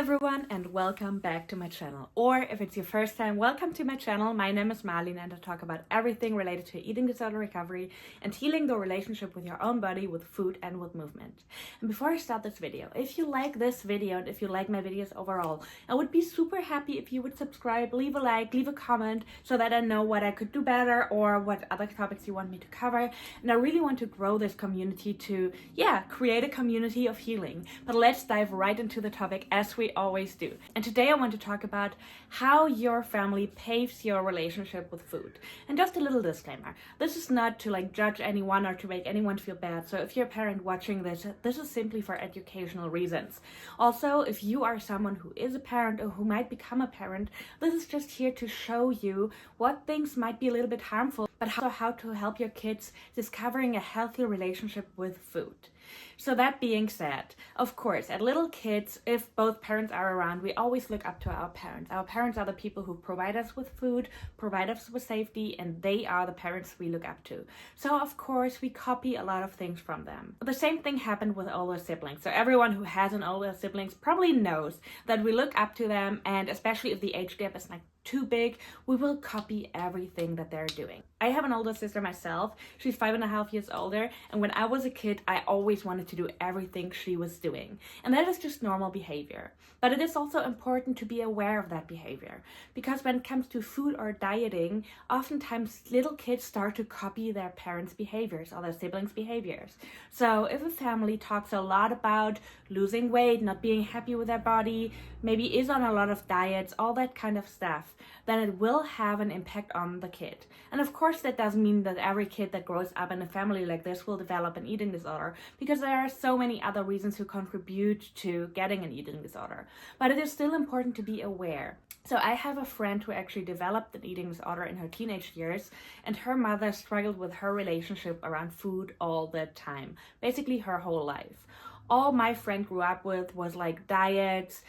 everyone and welcome back to my channel. Or if it's your first time, welcome to my channel. My name is Marlene and I talk about everything related to eating disorder recovery and healing the relationship with your own body, with food and with movement. And before I start this video, if you like this video and if you like my videos overall, I would be super happy if you would subscribe, leave a like, leave a comment so that I know what I could do better or what other topics you want me to cover. And I really want to grow this community to, create a community of healing. But let's dive right into the topic as we always do. And today I want to talk about how your family paves your relationship with food. And just a little disclaimer, this is not to judge anyone or to make anyone feel bad. So if you're a parent watching this, this is simply for educational reasons. Also, if you are someone who is a parent or who might become a parent, this is just here to show you what things might be a little bit harmful, but how to help your kids discovering a healthy relationship with food. So that being said, of course, as little kids, if both parents are around, we always look up to our parents. Our parents are the people who provide us with food, provide us with safety, and they are the parents we look up to. So of course, we copy a lot of things from them. The same thing happened with older siblings. So everyone who has an older siblings probably knows that we look up to them, and especially if the age gap is too big, we will copy everything that they're doing. I have an older sister myself. She's 5.5 years older, and when I was a kid, I always wanted to do everything she was doing. And that is just normal behavior. But it is also important to be aware of that behavior, because when it comes to food or dieting, oftentimes little kids start to copy their parents' behaviors or their siblings' behaviors. So if a family talks a lot about losing weight, not being happy with their body, maybe is on a lot of diets, all that kind of stuff, then it will have an impact on the kid. And of course, that doesn't mean that every kid that grows up in a family like this will develop an eating disorder, because there are so many other reasons who contribute to getting an eating disorder. But it is still important to be aware. So I have a friend who actually developed an eating disorder in her teenage years, and her mother struggled with her relationship around food all the time, basically her whole life. All my friend grew up with was diets,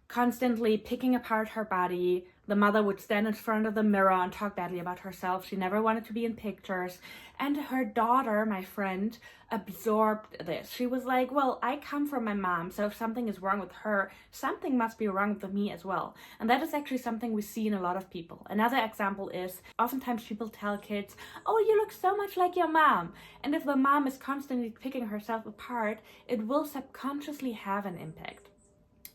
constantly picking apart her body. The mother would stand in front of the mirror and talk badly about herself. She never wanted to be in pictures. And her daughter, my friend, absorbed this. She was like, well, I come from my mom, so if something is wrong with her, something must be wrong with me as well. And that is actually something we see in a lot of people. Another example is, oftentimes people tell kids, oh, you look so much like your mom. And if the mom is constantly picking herself apart, it will subconsciously have an impact.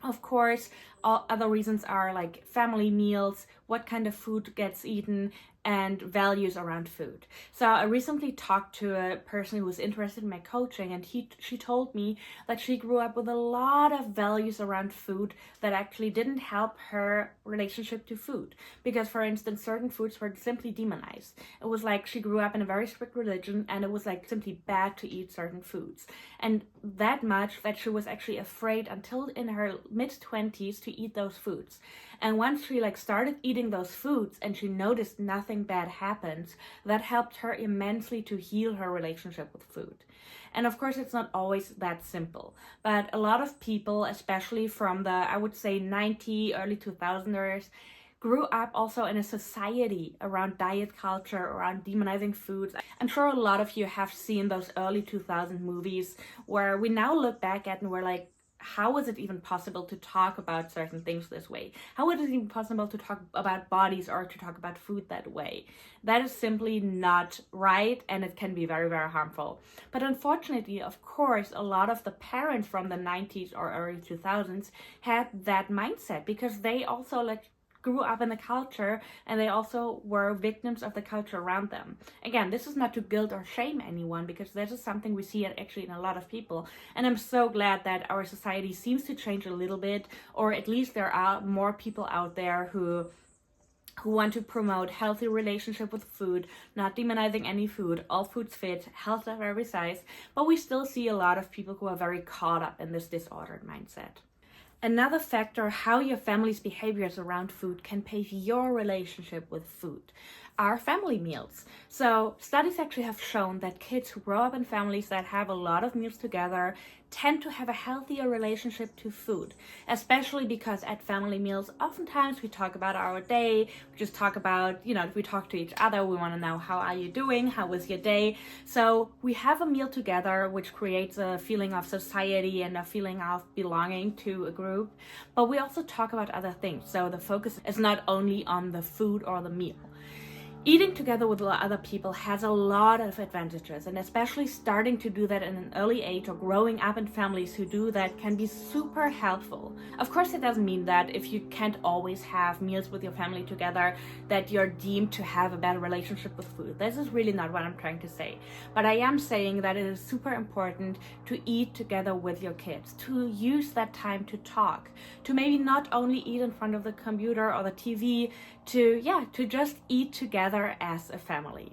Of course, all other reasons are family meals, what kind of food gets eaten, and values around food. So I recently talked to a person who was interested in my coaching, and she told me that she grew up with a lot of values around food that actually didn't help her relationship to food. Because, for instance, certain foods were simply demonized. It was she grew up in a very strict religion, and it was simply bad to eat certain foods. And that much that she was actually afraid until in her mid-20s to eat those foods. And once she started eating those foods and she noticed nothing bad happens, that helped her immensely to heal her relationship with food. And of course, it's not always that simple, but a lot of people, especially from the, I would say, 90s, early 2000s, grew up also in a society around diet culture, around demonizing foods. I'm sure a lot of you have seen those early 2000 movies where we now look back at and we're like, how was it even possible to talk about certain things this way? How was it even possible to talk about bodies or to talk about food that way? That is simply not right, and it can be very, very harmful. But unfortunately, of course, a lot of the parents from the 90s or early 2000s had that mindset, because they also grew up in the culture, and they also were victims of the culture around them. Again, this is not to guilt or shame anyone, because this is something we see actually in a lot of people. And I'm so glad that our society seems to change a little bit, or at least there are more people out there who want to promote healthy relationship with food, not demonizing any food, all foods fit, health of every size. But we still see a lot of people who are very caught up in this disordered mindset. Another factor, how your family's behaviors around food can pave your relationship with food. are family meals. So studies actually have shown that kids who grow up in families that have a lot of meals together tend to have a healthier relationship to food, especially because at family meals, oftentimes we talk about our day, we just talk about, we talk to each other, we want to know how are you doing, how was your day. So we have a meal together, which creates a feeling of society and a feeling of belonging to a group. But we also talk about other things. So the focus is not only on the food or the meal. Eating together with other people has a lot of advantages, and especially starting to do that in an early age or growing up in families who do that can be super helpful. Of course, it doesn't mean that if you can't always have meals with your family together, that you're deemed to have a better relationship with food. This is really not what I'm trying to say. But I am saying that it is super important to eat together with your kids, to use that time to talk, to maybe not only eat in front of the computer or the TV, to just eat together as a family.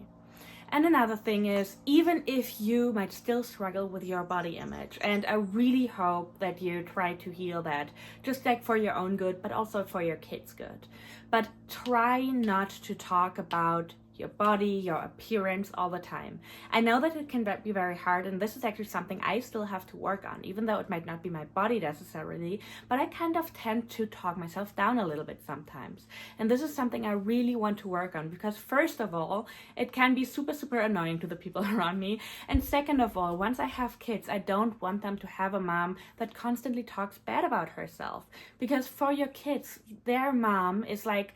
And another thing is, even if you might still struggle with your body image, and I really hope that you try to heal that, just like for your own good, but also for your kids' good. But try not to talk about your body, your appearance all the time. I know that it can be very hard, and this is actually something I still have to work on, even though it might not be my body necessarily, but I kind of tend to talk myself down a little bit sometimes. And this is something I really want to work on, because first of all, it can be super, super annoying to the people around me. And second of all, once I have kids, I don't want them to have a mom that constantly talks bad about herself. Because for your kids, their mom is like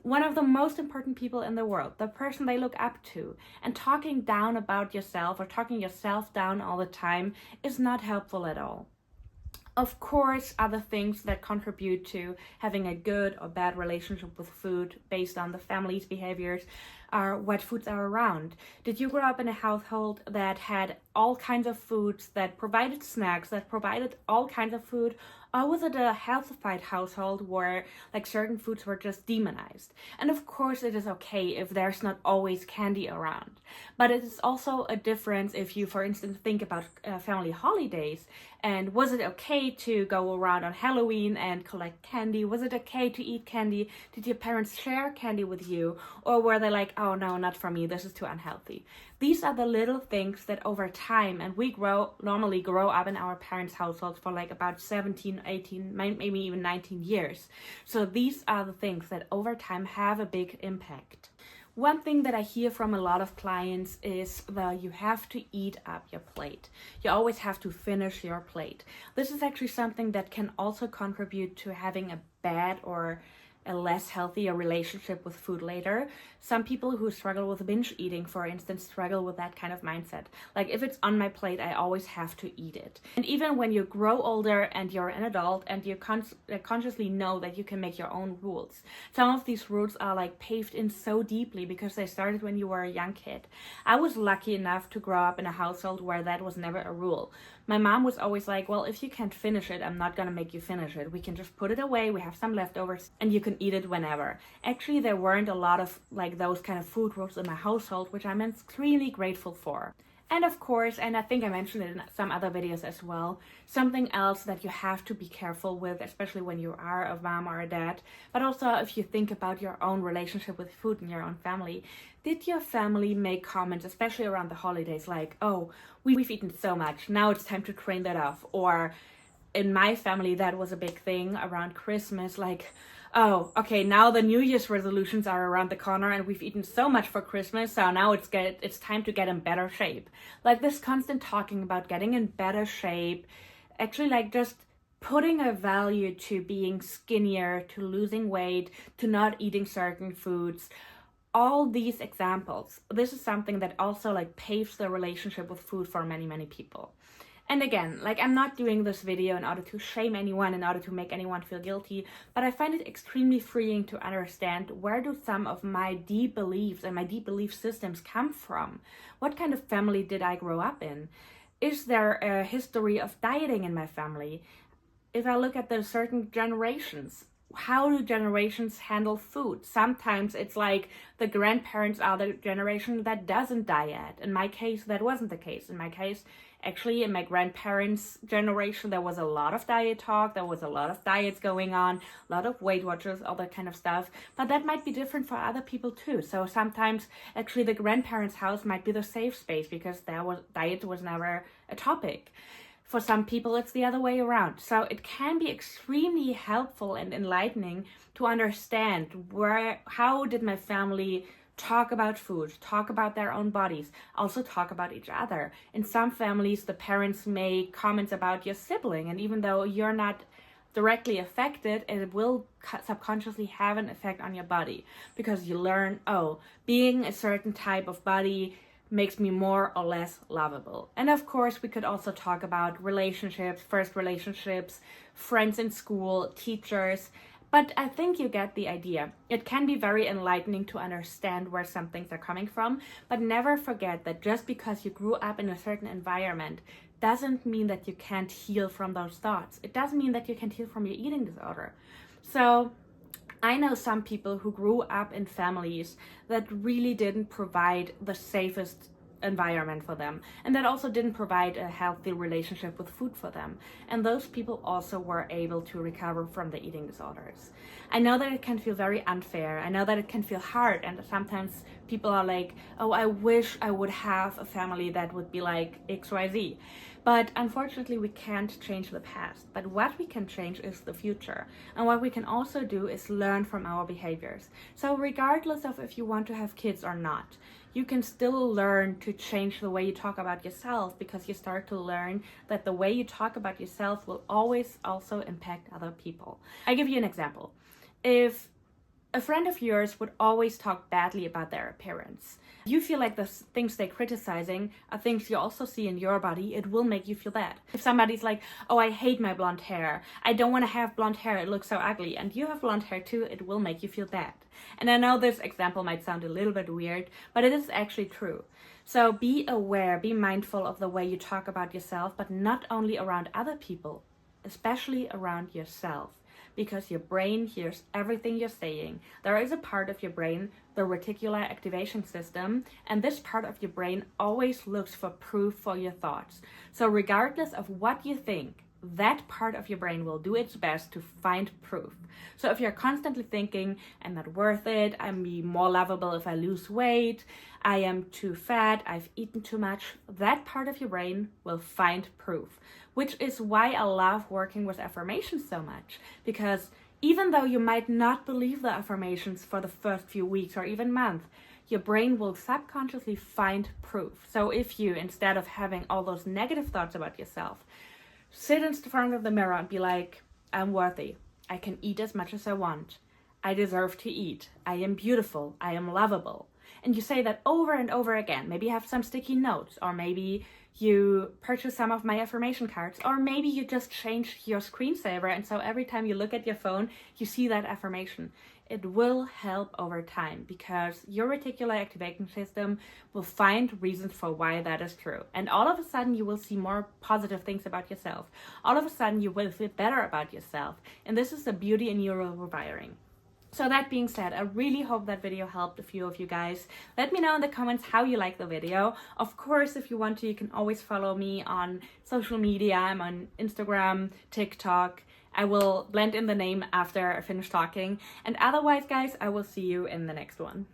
one of the most important people in the world, the person they look up to. And talking down about yourself or talking yourself down all the time is not helpful at all. Of course, other things that contribute to having a good or bad relationship with food based on the family's behaviors are what foods are around. Did you grow up in a household that had all kinds of foods, that provided snacks, that provided all kinds of food? Or was it a healthified household where like certain foods were just demonized? And of course it is okay if there's not always candy around. But it is also a difference if you, for instance, think about family holidays. And was it okay to go around on Halloween and collect candy? Was it okay to eat candy? Did your parents share candy with you? Or were they like, oh no, not for me, this is too unhealthy? These are the little things that over time, and we normally grow up in our parents' households for like about 17, 18, maybe even 19 years. So these are the things that over time have a big impact. One thing that I hear from a lot of clients is that you have to eat up your plate. You always have to finish your plate. This is actually something that can also contribute to having a bad or a less healthier relationship with food later. Some people who struggle with binge eating, for instance, struggle with that kind of mindset. Like, if it's on my plate, I always have to eat it. And even when you grow older and you're an adult and you consciously know that you can make your own rules, some of these rules are like paved in so deeply because they started when you were a young kid. I was lucky enough to grow up in a household where that was never a rule. My mom was always like, well, if you can't finish it, I'm not gonna make you finish it. We can just put it away, we have some leftovers, and you can eat it whenever. Actually, there weren't a lot of like those kind of food rules in my household, which I'm extremely grateful for. And of course, and I think I mentioned it in some other videos as well, something else that you have to be careful with, especially when you are a mom or a dad, but also if you think about your own relationship with food in your own family. Did your family make comments, especially around the holidays, like, oh, we've eaten so much, now it's time to train that off? Or in my family, that was a big thing around Christmas, like, oh, okay, now the New Year's resolutions are around the corner and we've eaten so much for Christmas, so now it's time to get in better shape. Like, this constant talking about getting in better shape, actually like just putting a value to being skinnier, to losing weight, to not eating certain foods. All these examples, this is something that also like paves the relationship with food for many, many people. And again, like, I'm not doing this video in order to shame anyone, in order to make anyone feel guilty, but I find it extremely freeing to understand, where do some of my deep beliefs and my deep belief systems come from? What kind of family did I grow up in? Is there a history of dieting in my family? If I look at the certain generations, how do generations handle food? Sometimes it's like the grandparents are the generation that doesn't diet. In my case, that wasn't the case. In my case, actually, in my grandparents' generation, there was a lot of diet talk. There was a lot of diets going on, a lot of Weight Watchers, all that kind of stuff. But that might be different for other people too. So sometimes actually the grandparents' house might be the safe space because diet was never a topic. For some people, it's the other way around. So it can be extremely helpful and enlightening to understand how did my family talk about food, talk about their own bodies, also talk about each other. In some families, the parents make comments about your sibling, and even though you're not directly affected, it will subconsciously have an effect on your body because you learn, oh, being a certain type of body makes me more or less lovable. And of course, we could also talk about relationships, first relationships, friends in school, teachers. But I think you get the idea. It can be very enlightening to understand where some things are coming from, but never forget that just because you grew up in a certain environment doesn't mean that you can't heal from those thoughts. It doesn't mean that you can't heal from your eating disorder. So I know some people who grew up in families that really didn't provide the safest environment for them, and that also didn't provide a healthy relationship with food for them. And those people also were able to recover from the eating disorders. I know that it can feel very unfair. I know that it can feel hard, and sometimes people are like, oh, I wish I would have a family that would be like XYZ. But unfortunately, we can't change the past. But what we can change is the future. And what we can also do is learn from our behaviors. So regardless of if you want to have kids or not, you can still learn to change the way you talk about yourself, because you start to learn that the way you talk about yourself will always also impact other people. I give you an example. If a friend of yours would always talk badly about their appearance, you feel like the things they're criticizing are things you also see in your body, it will make you feel bad. If somebody's like, oh, I hate my blonde hair, I don't want to have blonde hair, it looks so ugly, and you have blonde hair too, it will make you feel bad. And I know this example might sound a little bit weird, but it is actually true. So be aware, be mindful of the way you talk about yourself, but not only around other people, especially around yourself. Because your brain hears everything you're saying. There is a part of your brain, the reticular activation system, and this part of your brain always looks for proof for your thoughts. So regardless of what you think, that part of your brain will do its best to find proof. So if you're constantly thinking, I'm not worth it, I'm be more lovable if I lose weight, I am too fat, I've eaten too much, that part of your brain will find proof. Which is why I love working with affirmations so much. Because even though you might not believe the affirmations for the first few weeks or even month, your brain will subconsciously find proof. So if you, instead of having all those negative thoughts about yourself, sit in front of the mirror and be like, I'm worthy. I can eat as much as I want. I deserve to eat. I am beautiful. I am lovable. And you say that over and over again. Maybe you have some sticky notes, or maybe you purchase some of my affirmation cards, or maybe you just change your screensaver, and so every time you look at your phone, you see that affirmation. It will help over time because your reticular activation system will find reasons for why that is true. And all of a sudden, you will see more positive things about yourself. All of a sudden, you will feel better about yourself. And this is the beauty in neural rewiring. So that being said, I really hope that video helped a few of you guys. Let me know in the comments how you like the video. Of course, if you want to, you can always follow me on social media. I'm on Instagram, TikTok. I will blend in the name after I finish talking. And otherwise, guys, I will see you in the next one.